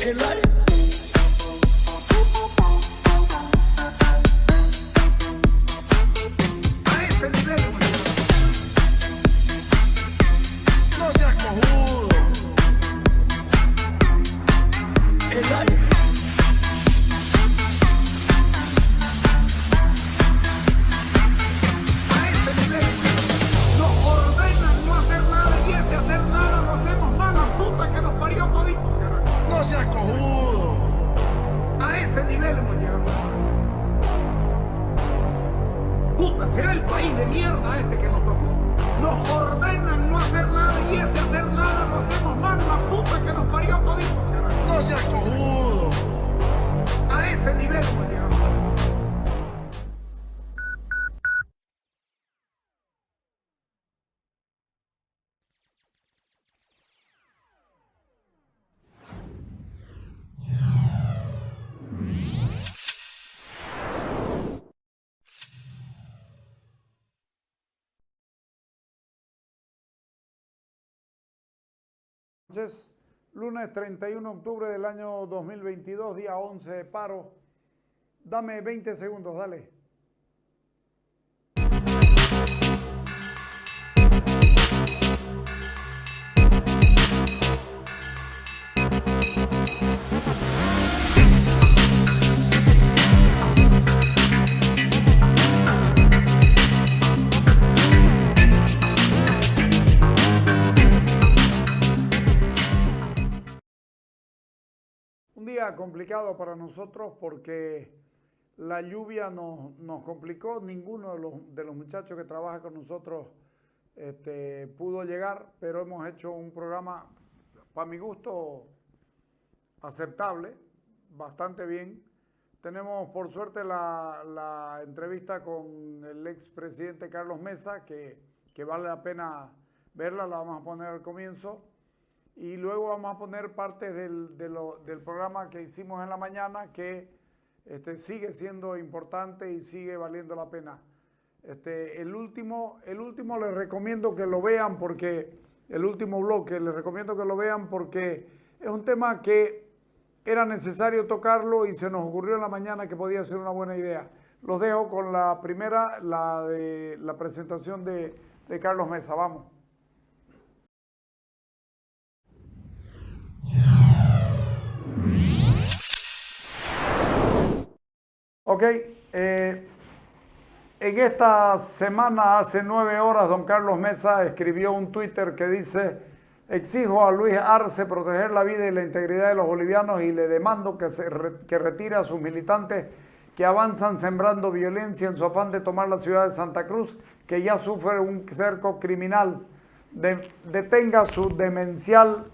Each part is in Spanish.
El aire. A ese nivel, no seas cojudo. El aire. A ese nivel. Nos ordenan no hacer nada y ese hacer nada lo hacemos mal, la puta que nos parió todito. No seas cojudo. A ese nivel hemos llegado. Puta, será el país de mierda este que nos tocó. Nos ordenan no hacer nada y ese hacer nada lo hacemos mal, la puta que nos parió todito. No seas cojudo. A ese nivel hemos llegado. Entonces, lunes 31 de octubre del año 2022, día 11 de paro. Dame 20 segundos, dale. Un día complicado para nosotros porque la lluvia nos complicó. Ninguno de los muchachos que trabaja con nosotros pudo llegar, pero hemos hecho un programa, para mi gusto, aceptable, bastante bien. Tenemos, por suerte, la entrevista con el expresidente Carlos Mesa, que vale la pena verla, la vamos a poner al comienzo. Y luego vamos a poner partes del programa que hicimos en la mañana, que sigue siendo importante y sigue valiendo la pena. El último les recomiendo que lo vean porque, el último bloque les recomiendo que lo vean porque es un tema que era necesario tocarlo y se nos ocurrió en la mañana que podía ser una buena idea. Los dejo con la primera, la de la presentación de Carlos Mesa. Vamos. Ok, en esta semana, hace 9 horas, don Carlos Mesa escribió un Twitter que dice: exijo a Luis Arce proteger la vida y la integridad de los bolivianos y le demando que retire a sus militantes que avanzan sembrando violencia en su afán de tomar la ciudad de Santa Cruz, que ya sufre un cerco criminal. Detenga su demencial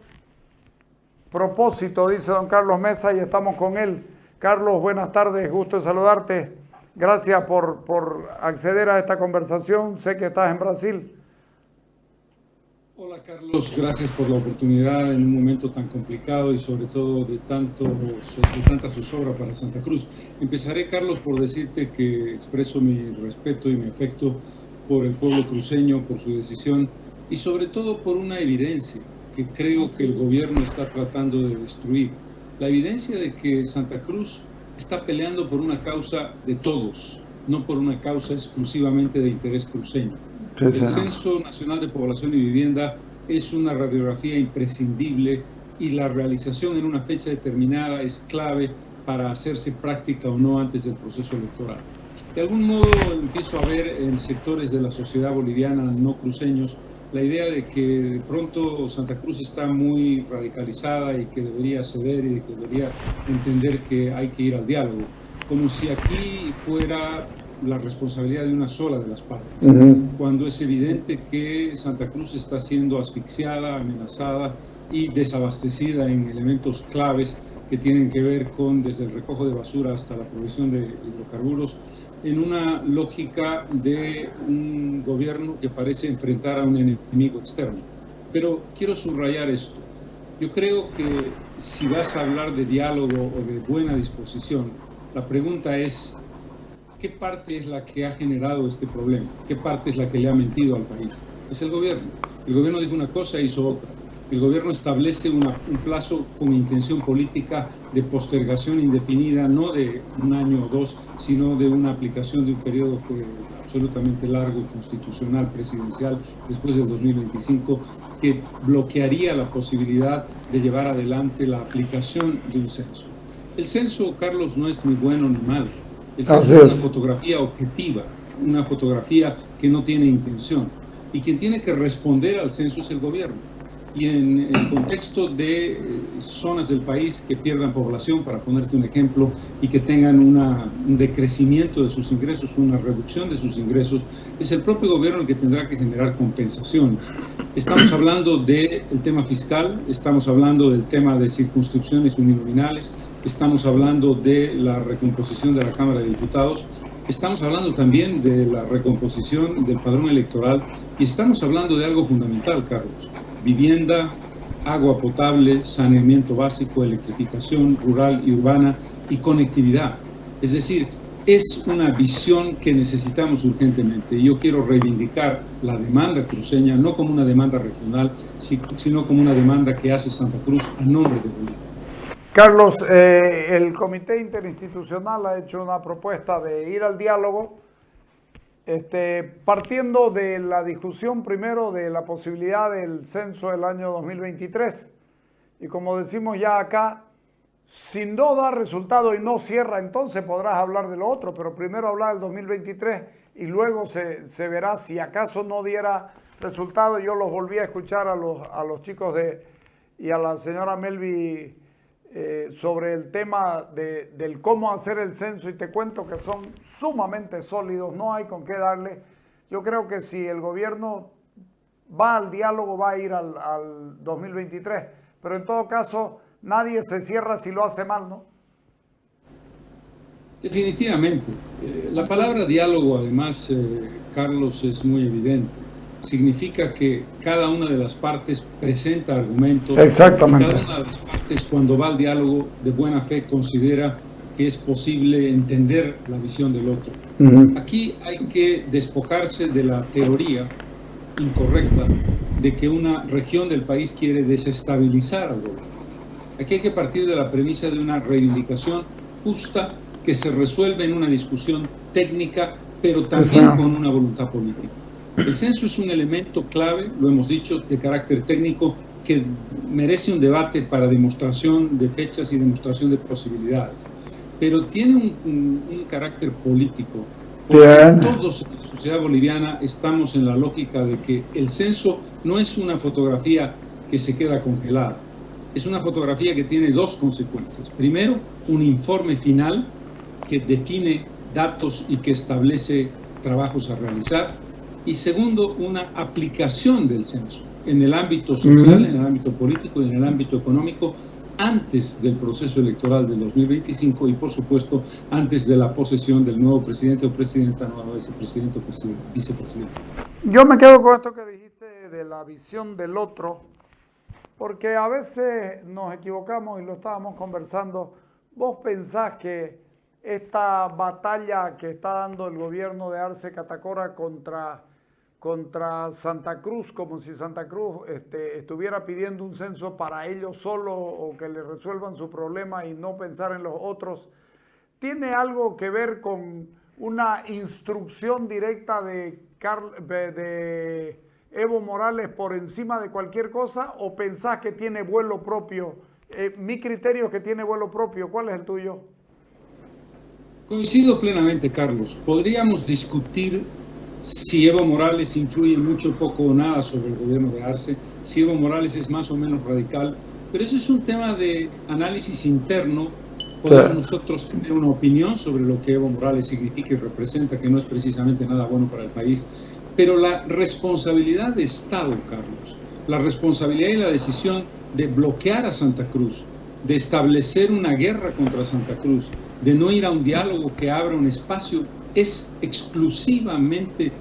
propósito, dice don Carlos Mesa, y estamos con él. Carlos, buenas tardes, gusto de saludarte. Gracias por acceder a esta conversación. Sé que estás en Brasil. Hola Carlos, gracias por la oportunidad en un momento tan complicado y sobre todo de tanta zozobra para Santa Cruz. Empezaré, Carlos, por decirte que expreso mi respeto y mi afecto por el pueblo cruceño, por su decisión y sobre todo por una evidencia que creo que el gobierno está tratando de destruir. La evidencia de que Santa Cruz está peleando por una causa de todos, no por una causa exclusivamente de interés cruceño. El Censo Nacional de Población y Vivienda es una radiografía imprescindible y la realización en una fecha determinada es clave para hacerse práctica o no antes del proceso electoral. De algún modo empiezo a ver en sectores de la sociedad boliviana no cruceños la idea de que de pronto Santa Cruz está muy radicalizada y que debería ceder y que debería entender que hay que ir al diálogo, como si aquí fuera la responsabilidad de una sola de las partes, cuando es evidente que Santa Cruz está siendo asfixiada, amenazada y desabastecida en elementos claves que tienen que ver con desde el recojo de basura hasta la provisión de hidrocarburos, en una lógica de un gobierno que parece enfrentar a un enemigo externo. Pero quiero subrayar esto. Yo creo que si vas a hablar de diálogo o de buena disposición, la pregunta es: ¿qué parte es la que ha generado este problema? ¿Qué parte es la que le ha mentido al país? Es el gobierno. El gobierno dijo una cosa e hizo otra. El gobierno establece un plazo con intención política de postergación indefinida, no de un año o dos, sino de una aplicación de un periodo absolutamente largo, constitucional, presidencial, después del 2025, que bloquearía la posibilidad de llevar adelante la aplicación de un censo. El censo, Carlos, no es ni bueno ni malo. El censo es una fotografía objetiva, una fotografía que no tiene intención. Y quien tiene que responder al censo es el gobierno. Y en el contexto de zonas del país que pierdan población, para ponerte un ejemplo, y que tengan un decrecimiento de sus ingresos, una reducción de sus ingresos, es el propio gobierno el que tendrá que generar compensaciones. Estamos hablando del tema fiscal, estamos hablando del tema de circunscripciones uninominales, estamos hablando de la recomposición de la Cámara de Diputados, estamos hablando también de la recomposición del padrón electoral y estamos hablando de algo fundamental, Carlos. Vivienda, agua potable, saneamiento básico, electrificación rural y urbana y conectividad. Es decir, es una visión que necesitamos urgentemente. Yo quiero reivindicar la demanda cruceña, no como una demanda regional, sino como una demanda que hace Santa Cruz a nombre de Bolivia. Carlos, el Comité Interinstitucional ha hecho una propuesta de ir al diálogo, partiendo de la discusión primero de la posibilidad del censo del año 2023. Y como decimos ya acá, si no da resultado y no cierra, entonces podrás hablar de lo otro, pero primero hablar del 2023 y luego se verá si acaso no diera resultado. Yo los volví a escuchar a los chicos y a la señora Melvi sobre el tema del cómo hacer el censo, y te cuento que son sumamente sólidos, no hay con qué darle. Yo creo que si el gobierno va al diálogo, va a ir al 2023, pero en todo caso nadie se cierra si lo hace mal, ¿no? Definitivamente. La palabra diálogo, además, Carlos, es muy evidente. Significa que cada una de las partes presenta argumentos. Exactamente. Y cada una de las partes, cuando va al diálogo, de buena fe considera que es posible entender la visión del otro. Aquí hay que despojarse de la teoría incorrecta de que una región del país quiere desestabilizar al gobierno. Aquí hay que partir de la premisa de una reivindicación justa que se resuelve en una discusión técnica, pero también con una voluntad política. El censo es un elemento clave, lo hemos dicho, de carácter técnico, que merece un debate para demostración de fechas y demostración de posibilidades. Pero tiene un carácter político. Porque todos en la sociedad boliviana estamos en la lógica de que el censo no es una fotografía que se queda congelada. Es una fotografía que tiene dos consecuencias. Primero, un informe final que define datos y que establece trabajos a realizar. Y segundo, una aplicación del censo en el ámbito social, en el ámbito político y en el ámbito económico antes del proceso electoral del 2025 y, por supuesto, antes de la posesión del nuevo presidente o presidenta, nuevo vicepresidente o vicepresidente. Yo me quedo con esto que dijiste de la visión del otro, porque a veces nos equivocamos y lo estábamos conversando. ¿Vos pensás que esta batalla que está dando el gobierno de Arce Catacora contra Santa Cruz, como si Santa Cruz estuviera pidiendo un censo para ellos solo o que le resuelvan su problema y no pensar en los otros, tiene algo que ver con una instrucción directa de Evo Morales por encima de cualquier cosa, o pensás que tiene vuelo propio? Mi criterio es que tiene vuelo propio. ¿Cuál es el tuyo? Coincido plenamente, Carlos. Podríamos discutir si Evo Morales influye mucho, poco o nada sobre el gobierno de Arce, si Evo Morales es más o menos radical, pero eso es un tema de análisis interno. Podemos nosotros tener una opinión sobre lo que Evo Morales significa y representa, que no es precisamente nada bueno para el país, pero la responsabilidad de Estado, Carlos, la responsabilidad y la decisión de bloquear a Santa Cruz, de establecer una guerra contra Santa Cruz, de no ir a un diálogo que abra un espacio, es exclusivamente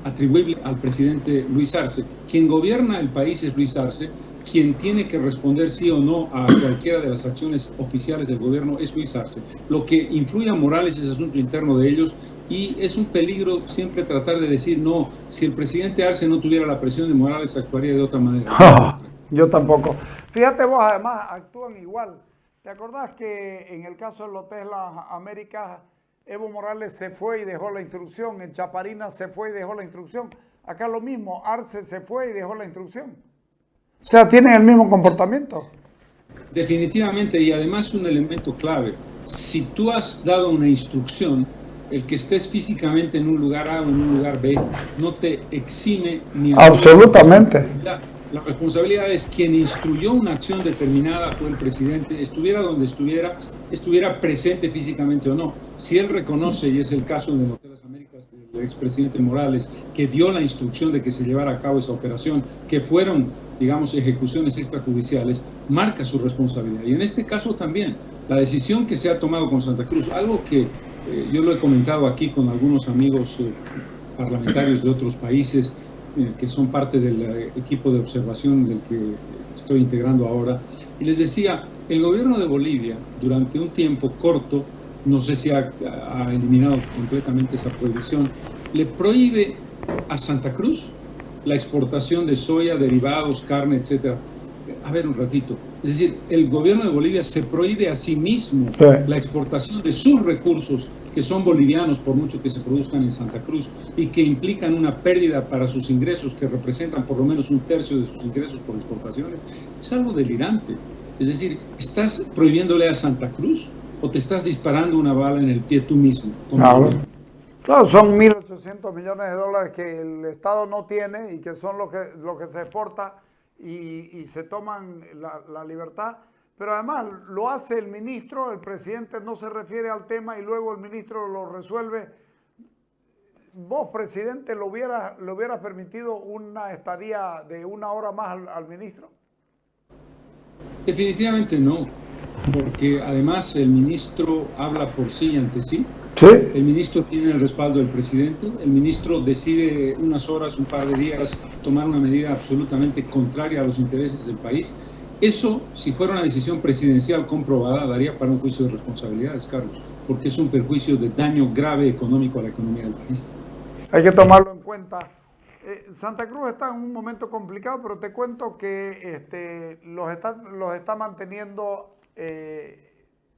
atribuible al presidente Luis Arce. Quien gobierna el país es Luis Arce, quien tiene que responder sí o no a cualquiera de las acciones oficiales del gobierno es Luis Arce. Lo que influye a Morales es asunto interno de ellos y es un peligro siempre tratar de decir, no, si el presidente Arce no tuviera la presión de Morales actuaría de otra manera. Yo tampoco. Fíjate vos, además actúan igual. ¿Te acordás que en el caso de los Tesla América, Evo Morales se fue y dejó la instrucción, en Chaparina se fue y dejó la instrucción? Acá lo mismo, Arce se fue y dejó la instrucción. O sea, tienen el mismo comportamiento. Definitivamente, y además un elemento clave. Si tú has dado una instrucción, el que estés físicamente en un lugar A o en un lugar B no te exime ni... Absolutamente. La responsabilidad es quien instruyó una acción determinada fue el presidente, estuviera donde estuviera, estuviera presente físicamente o no. Si él reconoce, y es el caso en el Hotel Las Américas del expresidente Morales, que dio la instrucción de que se llevara a cabo esa operación, que fueron, digamos, ejecuciones extrajudiciales, marca su responsabilidad. Y en este caso también, la decisión que se ha tomado con Santa Cruz, algo que yo lo he comentado aquí con algunos amigos parlamentarios de otros países, que son parte del equipo de observación del que estoy integrando ahora, y les decía, el gobierno de Bolivia, durante un tiempo corto, no sé si ha eliminado completamente esa prohibición, le prohíbe a Santa Cruz la exportación de soya, derivados, carne, etcétera. A ver un ratito, es decir, el gobierno de Bolivia se prohíbe a sí mismo la exportación de sus recursos, que son bolivianos por mucho que se produzcan en Santa Cruz y que implican una pérdida para sus ingresos, que representan por lo menos un tercio de sus ingresos por exportaciones. Es algo delirante. Es decir, ¿estás prohibiéndole a Santa Cruz o te estás disparando una bala en el pie tú mismo? Claro, son 1.800 millones de dólares que el Estado no tiene y que son lo que se exporta y se toman la libertad. Pero además lo hace el ministro, el presidente no se refiere al tema y luego el ministro lo resuelve. ¿Vos, presidente, le hubieras permitido una estadía de 1 hora más al ministro? Definitivamente no, porque además el ministro habla por sí y ante sí. Sí. El ministro tiene el respaldo del presidente, el ministro decide unas horas, un par de días, tomar una medida absolutamente contraria a los intereses del país. Eso, si fuera una decisión presidencial comprobada, daría para un juicio de responsabilidades, Carlos, porque es un perjuicio de daño grave económico a la economía del país. Hay que tomarlo en cuenta. Santa Cruz está en un momento complicado, pero te cuento que los está manteniendo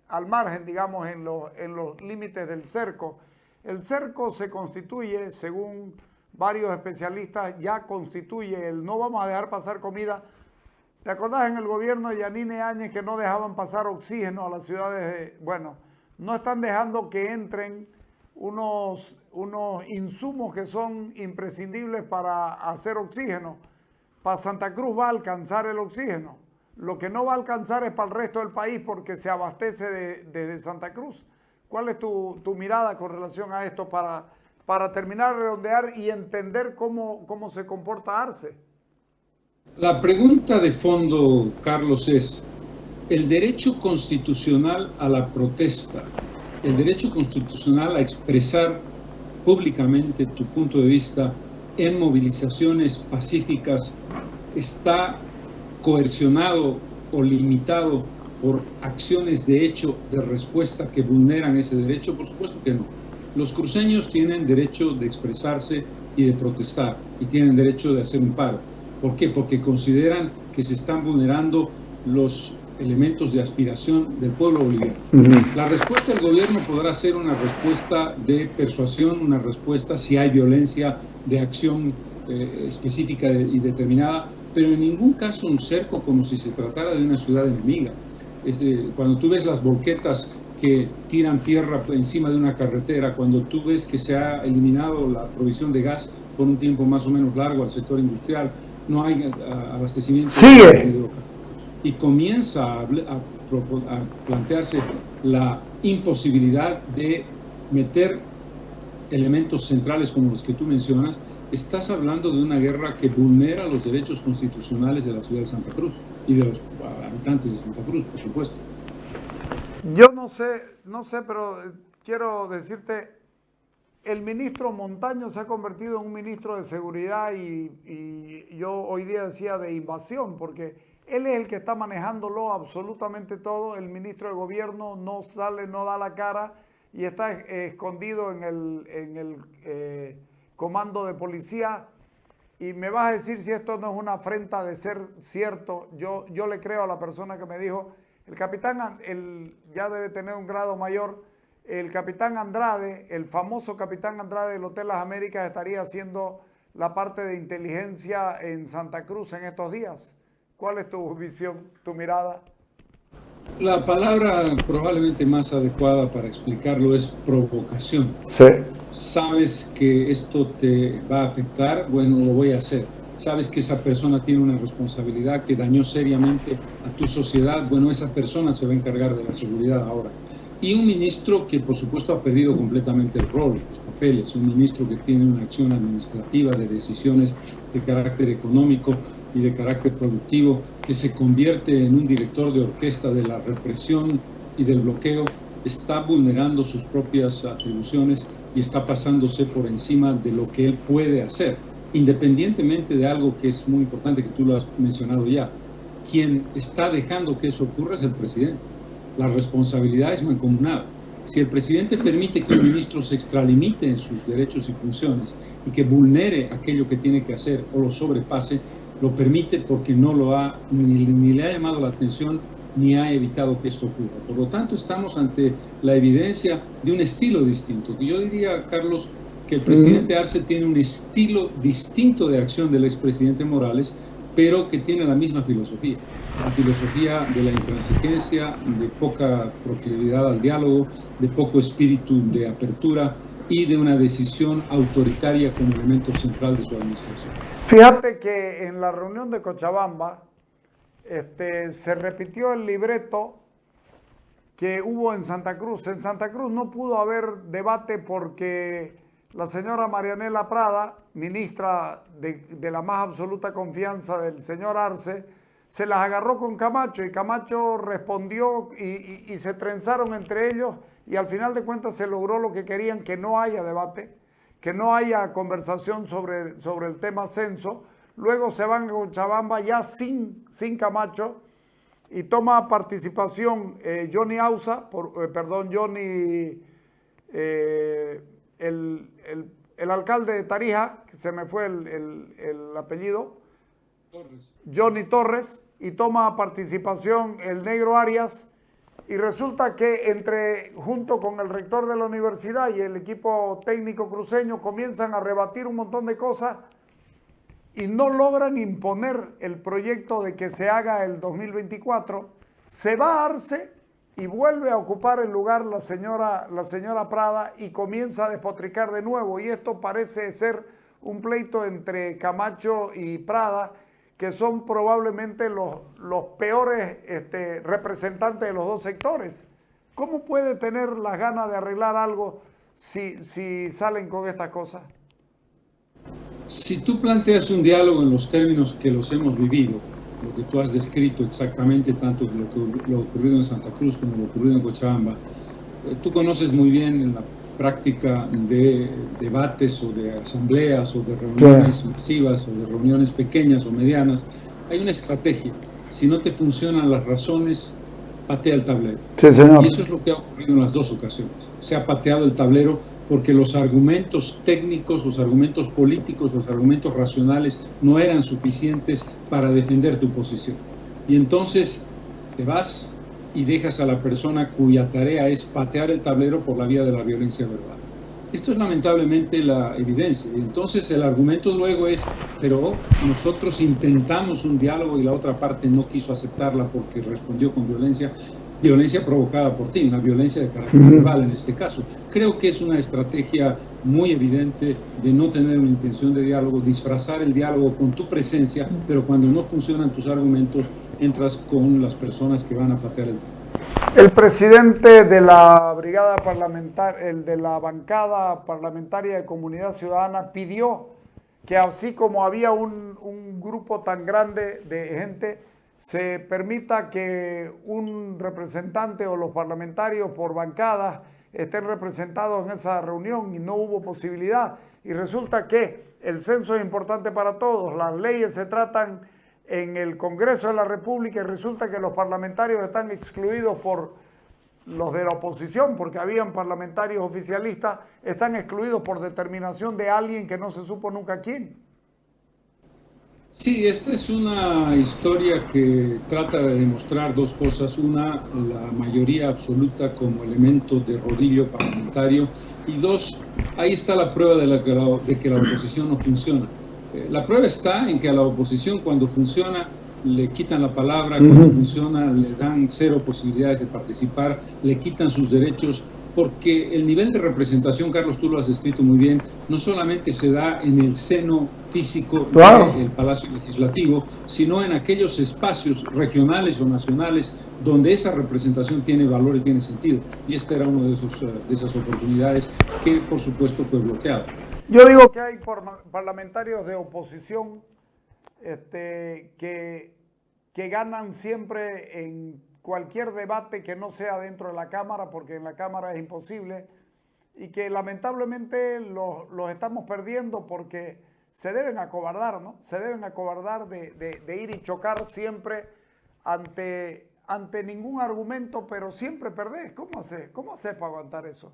al margen, digamos, en los límites del cerco. El cerco se constituye, según varios especialistas, ya constituye el no vamos a dejar pasar comida. ¿Te acordás en el gobierno de Yanine Áñez que no dejaban pasar oxígeno a las ciudades? Bueno, no están dejando que entren unos insumos que son imprescindibles para hacer oxígeno. Para Santa Cruz va a alcanzar el oxígeno. Lo que no va a alcanzar es para el resto del país porque se abastece desde Santa Cruz. ¿Cuál es tu mirada con relación a esto para terminar de redondear y entender cómo se comporta Arce? La pregunta de fondo, Carlos, es el derecho constitucional a la protesta, el derecho constitucional a expresar públicamente tu punto de vista en movilizaciones pacíficas, ¿está coercionado o limitado por acciones de hecho de respuesta que vulneran ese derecho? Por supuesto que no. Los cruceños tienen derecho de expresarse y de protestar y tienen derecho de hacer un paro. ¿Por qué? Porque consideran que se están vulnerando los elementos de aspiración del pueblo boliviano. La respuesta del gobierno podrá ser una respuesta de persuasión, una respuesta si hay violencia de acción específica y determinada, pero en ningún caso un cerco como si se tratara de una ciudad enemiga. Cuando tú ves las volquetas que tiran tierra encima de una carretera, cuando tú ves que se ha eliminado la provisión de gas por un tiempo más o menos largo al sector industrial, no hay abastecimiento. Sigue. Y comienza a plantearse la imposibilidad de meter elementos centrales como los que tú mencionas. Estás hablando de una guerra que vulnera los derechos constitucionales de la ciudad de Santa Cruz y de los habitantes de Santa Cruz, por supuesto. Yo no sé, pero quiero decirte, el ministro Montaño se ha convertido en un ministro de seguridad y yo hoy día decía de invasión, porque Él es el que está manejándolo absolutamente todo. El ministro de Gobierno no sale, no da la cara y está escondido en el comando de policía. Y me vas a decir si esto no es una afrenta de ser cierto. Yo le creo a la persona que me dijo, el capitán, ya debe tener un grado mayor, el capitán Andrade, el famoso capitán Andrade del Hotel Las Américas, estaría haciendo la parte de inteligencia en Santa Cruz en estos días. ¿Cuál es tu visión, tu mirada? La palabra probablemente más adecuada para explicarlo es provocación. Sí. Sabes que esto te va a afectar, bueno, lo voy a hacer. Sabes que esa persona tiene una responsabilidad que dañó seriamente a tu sociedad, bueno, esa persona se va a encargar de la seguridad ahora. Y un ministro que por supuesto ha perdido completamente el rol, los papeles, un ministro que tiene una acción administrativa de decisiones de carácter económico y de carácter productivo, que se convierte en un director de orquesta de la represión y del bloqueo, está vulnerando sus propias atribuciones y está pasándose por encima de lo que él puede hacer, independientemente de algo que es muy importante, que tú lo has mencionado ya. Quien está dejando que eso ocurra es el presidente. La responsabilidad es mancomunada. Si el presidente permite que un ministro se extralimite en sus derechos y funciones y que vulnere aquello que tiene que hacer o lo sobrepase, lo permite porque no lo ha, ni le ha llamado la atención, ni ha evitado que esto ocurra. Por lo tanto, estamos ante la evidencia de un estilo distinto. Yo diría, Carlos, que el presidente Arce tiene un estilo distinto de acción del expresidente Morales, pero que tiene la misma filosofía. La filosofía de la intransigencia, de poca proclividad al diálogo, de poco espíritu de apertura y de una decisión autoritaria como elemento central de su administración. Fíjate que en la reunión de Cochabamba se repitió el libreto que hubo en Santa Cruz. En Santa Cruz no pudo haber debate porque la señora Marianela Prada, ministra de la más absoluta confianza del señor Arce, se las agarró con Camacho y Camacho respondió y se trenzaron entre ellos y al final de cuentas se logró lo que querían, que no haya debate, que no haya conversación sobre el tema censo. Luego se van a Cochabamba ya sin Camacho y toma participación Johnny Ausa, el alcalde de Tarija, que se me fue el apellido, Johnny Torres, y toma participación el negro Arias, y resulta que junto con el rector de la universidad y el equipo técnico cruceño comienzan a rebatir un montón de cosas y no logran imponer el proyecto de que se haga el 2024. Se va a Arce y vuelve a ocupar el lugar la señora Prada y comienza a despotricar de nuevo, y esto parece ser un pleito entre Camacho y Prada, que son probablemente los peores representantes de los dos sectores. ¿Cómo puede tener las ganas de arreglar algo si salen con estas cosas? Si tú planteas un diálogo en los términos que los hemos vivido, lo que tú has descrito exactamente, tanto lo ocurrido en Santa Cruz como lo ocurrido en Cochabamba, tú conoces muy bien la práctica de debates o de asambleas o de reuniones masivas o de reuniones pequeñas o medianas. Hay una estrategia. Si no te funcionan las razones, patea el tablero. Sí, señor. Y eso es lo que ha ocurrido en las dos ocasiones. Se ha pateado el tablero porque los argumentos técnicos, los argumentos políticos, los argumentos racionales no eran suficientes para defender tu posición. Y entonces te vas y dejas a la persona cuya tarea es patear el tablero por la vía de la violencia verbal. Esto es lamentablemente la evidencia. Y entonces el argumento luego es, pero nosotros intentamos un diálogo y la otra parte no quiso aceptarla porque respondió con violencia provocada por ti, una violencia de carácter verbal en este caso. Creo que es una estrategia muy evidente de no tener una intención de diálogo, disfrazar el diálogo con tu presencia, pero cuando no funcionan tus argumentos, entras con las personas que van a patear el presidente de la brigada parlamentaria, el de la bancada parlamentaria de Comunidad Ciudadana, pidió que así como había un grupo tan grande de gente, se permita que un representante o los parlamentarios por bancadas estén representados en esa reunión, y no hubo posibilidad. Y resulta que el censo es importante para todos, las leyes se tratan en el Congreso de la República y resulta que los parlamentarios están excluidos por los de la oposición, porque habían parlamentarios oficialistas, están excluidos por determinación de alguien que no se supo nunca quién. Sí, esta es una historia que trata de demostrar dos cosas. Una, la mayoría absoluta como elemento de rodillo parlamentario. Y dos, ahí está la prueba de que la oposición no funciona. La prueba está en que a la oposición, cuando funciona, le quitan la palabra, cuando funciona, le dan cero posibilidades de participar, le quitan sus derechos, porque el nivel de representación, Carlos, tú lo has descrito muy bien, no solamente se da en el seno físico del Palacio Legislativo, sino en aquellos espacios regionales o nacionales donde esa representación tiene valor y tiene sentido. Y esta era una de esas oportunidades que, por supuesto, fue bloqueada. Yo digo que hay parlamentarios de oposición que ganan siempre en cualquier debate que no sea dentro de la Cámara, porque en la Cámara es imposible, y que lamentablemente los estamos perdiendo porque se deben acobardar, ¿no? Se deben acobardar de ir y chocar siempre ante ningún argumento, pero siempre perdés. ¿Cómo haces para aguantar eso?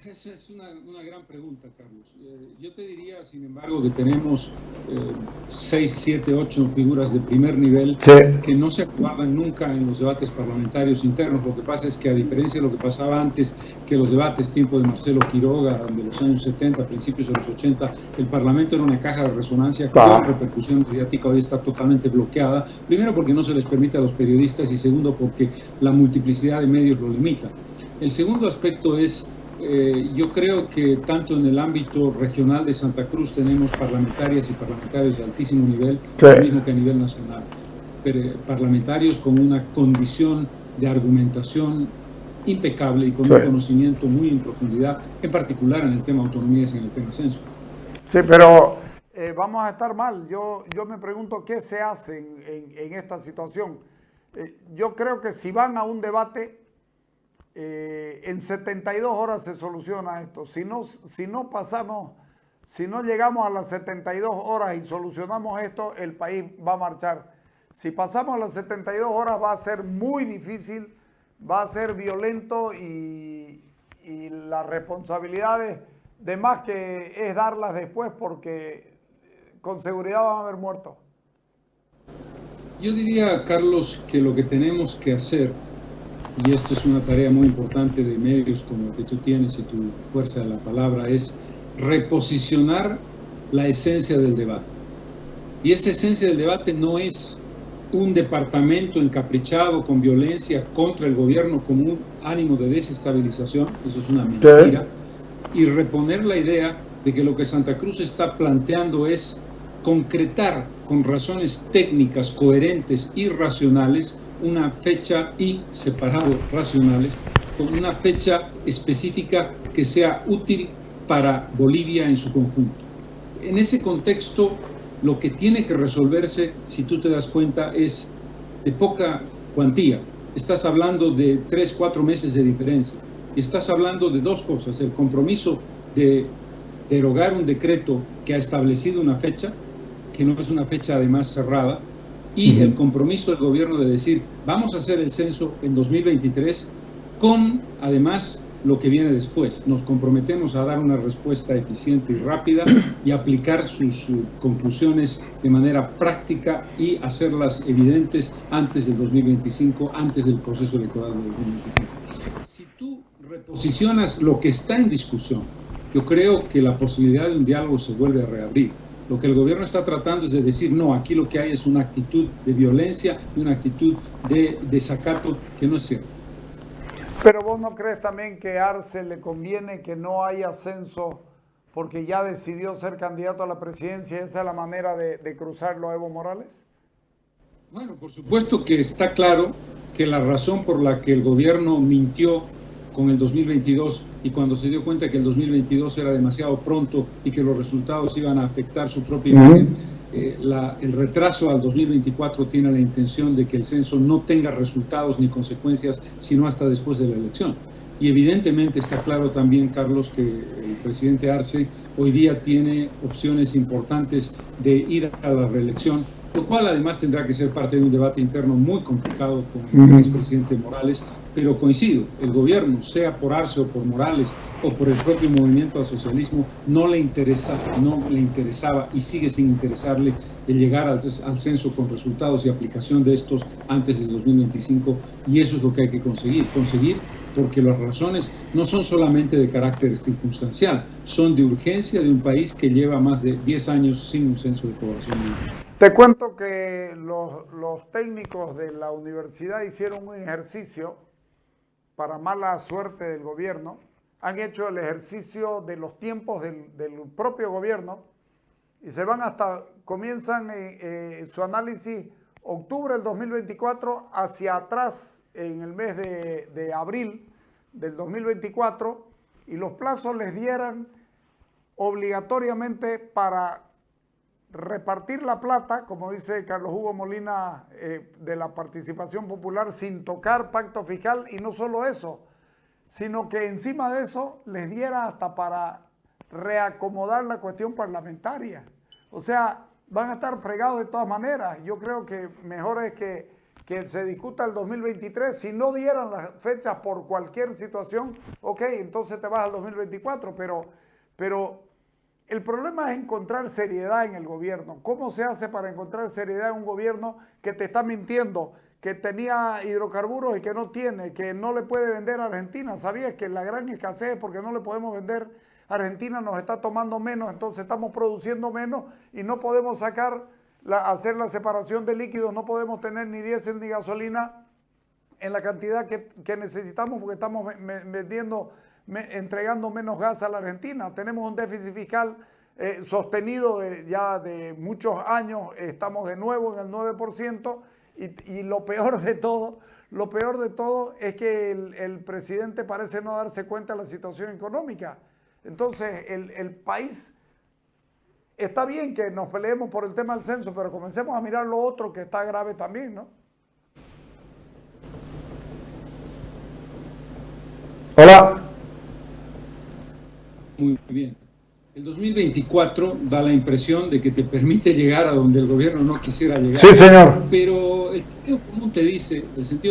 Esa es una gran pregunta, Carlos. Yo te diría, sin embargo, que tenemos 6, 7, 8 figuras de primer nivel que no se actuaban nunca en los debates parlamentarios internos. Lo que pasa es que, a diferencia de lo que pasaba antes, que los debates tiempo de Marcelo Quiroga, de los años 70, principios de los 80, el Parlamento era una caja de resonancia con repercusión mediática. Hoy está totalmente bloqueada. Primero, porque no se les permite a los periodistas, y segundo, porque la multiplicidad de medios lo limita. El segundo aspecto es... yo creo que tanto en el ámbito regional de Santa Cruz tenemos parlamentarias y parlamentarios de altísimo nivel, lo mismo que a nivel nacional, pero parlamentarios con una condición de argumentación impecable y con un conocimiento muy en profundidad, en particular en el tema autonomías y en el tema censo. Sí, pero vamos a estar mal. Yo me pregunto qué se hace en esta situación. Yo creo que si van a un debate... en 72 horas se soluciona esto. Si no llegamos a las 72 horas y solucionamos esto, el país va a marchar. Si pasamos las 72 horas va a ser muy difícil, va a ser violento y las responsabilidades de más que es darlas después, porque con seguridad van a haber muertos. Yo diría, Carlos, que lo que tenemos que hacer, y esto es una tarea muy importante de medios como el que tú tienes y tu fuerza de la palabra, es reposicionar la esencia del debate. Y esa esencia del debate no es un departamento encaprichado con violencia contra el gobierno como un ánimo de desestabilización, eso es una mentira, y reponer la idea de que lo que Santa Cruz está planteando es concretar con razones técnicas, coherentes y racionales, una fecha y separado racionales, con una fecha específica que sea útil para Bolivia en su conjunto. En ese contexto, lo que tiene que resolverse, si tú te das cuenta, es de poca cuantía. Estás hablando de 3, 4 meses de diferencia. Estás hablando de dos cosas: el compromiso de derogar un decreto que ha establecido una fecha, que no es una fecha además cerrada, y el compromiso del gobierno de decir, vamos a hacer el censo en 2023 con, además, lo que viene después. Nos comprometemos a dar una respuesta eficiente y rápida y aplicar sus conclusiones de manera práctica y hacerlas evidentes antes del 2025, antes del proceso electoral del 2025. Si tú reposicionas lo que está en discusión, yo creo que la posibilidad de un diálogo se vuelve a reabrir. Lo que el gobierno está tratando es de decir, no, aquí lo que hay es una actitud de violencia y una actitud de desacato que no es cierto. Pero vos no crees también que a Arce le conviene que no haya censo porque ya decidió ser candidato a la presidencia y esa es la manera de cruzarlo a Evo Morales. Bueno, por supuesto que está claro que la razón por la que el gobierno mintió con el 2022 y cuando se dio cuenta que el 2022 era demasiado pronto y que los resultados iban a afectar su propia imagen, el retraso al 2024 tiene la intención de que el censo no tenga resultados ni consecuencias sino hasta después de la elección. Y evidentemente está claro también, Carlos, que el presidente Arce hoy día tiene opciones importantes de ir a la reelección lo cual además tendrá que ser parte de un debate interno muy complicado con el expresidente Morales, pero coincido, el gobierno, sea por Arce o por Morales o por el propio movimiento al socialismo, no le interesaba y sigue sin interesarle el llegar al censo con resultados y aplicación de estos antes del 2025, y eso es lo que hay que conseguir porque las razones no son solamente de carácter circunstancial, son de urgencia de un país que lleva más de 10 años sin un censo de población. Te cuento que los técnicos de la universidad hicieron un ejercicio para mala suerte del gobierno. Han hecho el ejercicio de los tiempos del propio gobierno y comienzan su análisis octubre del 2024 hacia atrás en el mes de abril del 2024, y los plazos les dieran obligatoriamente para repartir la plata, como dice Carlos Hugo Molina, de la participación popular sin tocar pacto fiscal, y no solo eso, sino que encima de eso les diera hasta para reacomodar la cuestión parlamentaria. O sea, van a estar fregados de todas maneras. Yo creo que mejor es que se discuta el 2023. Si no dieran las fechas por cualquier situación, ok, entonces te vas al 2024, pero el problema es encontrar seriedad en el gobierno. ¿Cómo se hace para encontrar seriedad en un gobierno que te está mintiendo, que tenía hidrocarburos y que no tiene, que no le puede vender a Argentina? ¿Sabías que la gran escasez es porque no le podemos vender? Argentina nos está tomando menos, entonces estamos produciendo menos y no podemos hacer la separación de líquidos, no podemos tener ni diésel ni gasolina en la cantidad que necesitamos porque estamos entregando menos gas a la Argentina. Tenemos un déficit fiscal sostenido ya de muchos años, estamos de nuevo en el 9%, y lo peor de todo es que el presidente parece no darse cuenta de la situación económica. Entonces el país, está bien que nos peleemos por el tema del censo, pero comencemos a mirar lo otro que está grave también, ¿no? Hola. Muy bien. El 2024 da la impresión de que te permite llegar a donde el gobierno no quisiera llegar. Sí, señor. Pero el sentido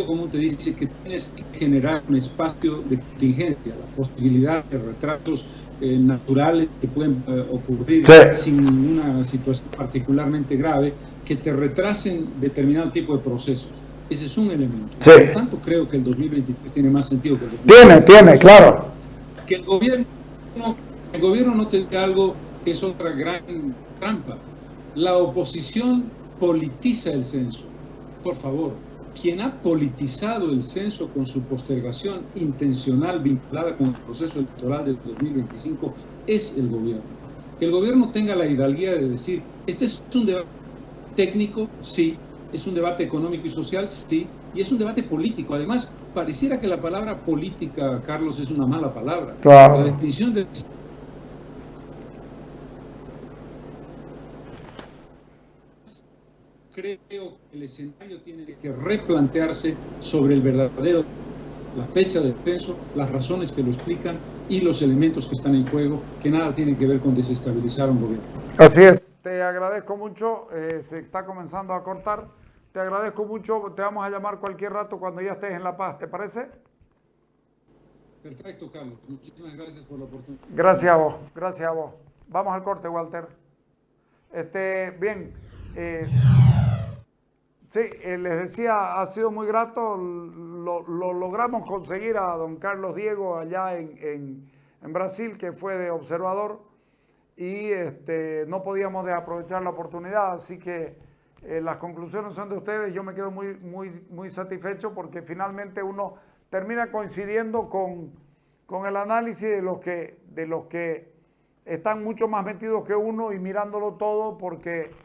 común te dice que tienes que generar un espacio de contingencia, la posibilidad de retrasos naturales que pueden ocurrir sin una situación particularmente grave, que te retrasen determinado tipo de procesos. Ese es un elemento. Sí. Por lo tanto, creo que el 2023 tiene más sentido que el 2024. Tiene, claro. Que el gobierno no tenga algo que es otra gran trampa. La oposición politiza el censo. Por favor, quien ha politizado el censo con su postergación intencional vinculada con el proceso electoral del 2025 es el gobierno. Que el gobierno tenga la hidalguía de decir, este es un debate técnico, sí, es un debate económico y social, sí, y es un debate político. Además, pareciera que la palabra política, Carlos, es una mala palabra. Claro. La definición de... Creo que el escenario tiene que replantearse sobre el verdadero, la fecha del censo, las razones que lo explican y los elementos que están en juego, que nada tienen que ver con desestabilizar un gobierno. Así es. Te agradezco mucho. Se está comenzando a cortar. Te agradezco mucho. Te vamos a llamar cualquier rato cuando ya estés en La Paz. ¿Te parece? Perfecto, Carlos. Muchísimas gracias por la oportunidad. Gracias a vos. Gracias a vos. Vamos al corte, Walter. Bien. Sí, les decía, ha sido muy grato. Lo logramos conseguir a don Carlos Diego allá en Brasil, que fue de observador, y no podíamos desaprovechar la oportunidad, así que las conclusiones son de ustedes. Yo me quedo muy satisfecho porque finalmente uno termina coincidiendo con el análisis de los que están mucho más metidos que uno y mirándolo todo porque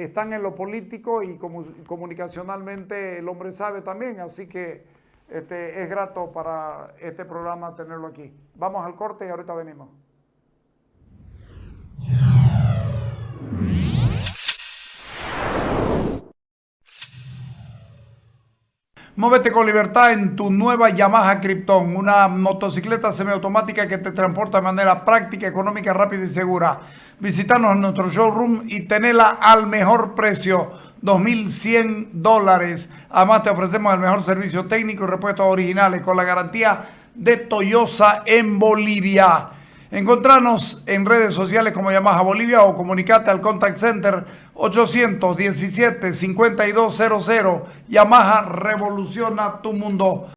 están en lo político y comunicacionalmente el hombre sabe también, así que es grato para este programa tenerlo aquí. Vamos al corte y ahorita venimos. Móvete con libertad en tu nueva Yamaha Krypton, una motocicleta semiautomática que te transporta de manera práctica, económica, rápida y segura. Visítanos en nuestro showroom y tenela al mejor precio, $2,100. Además te ofrecemos el mejor servicio técnico y repuestos originales con la garantía de Toyosa en Bolivia. Encontranos en redes sociales como Yamaha Bolivia o comunicate al Contact Center 817-5200. Yamaha revoluciona tu mundo.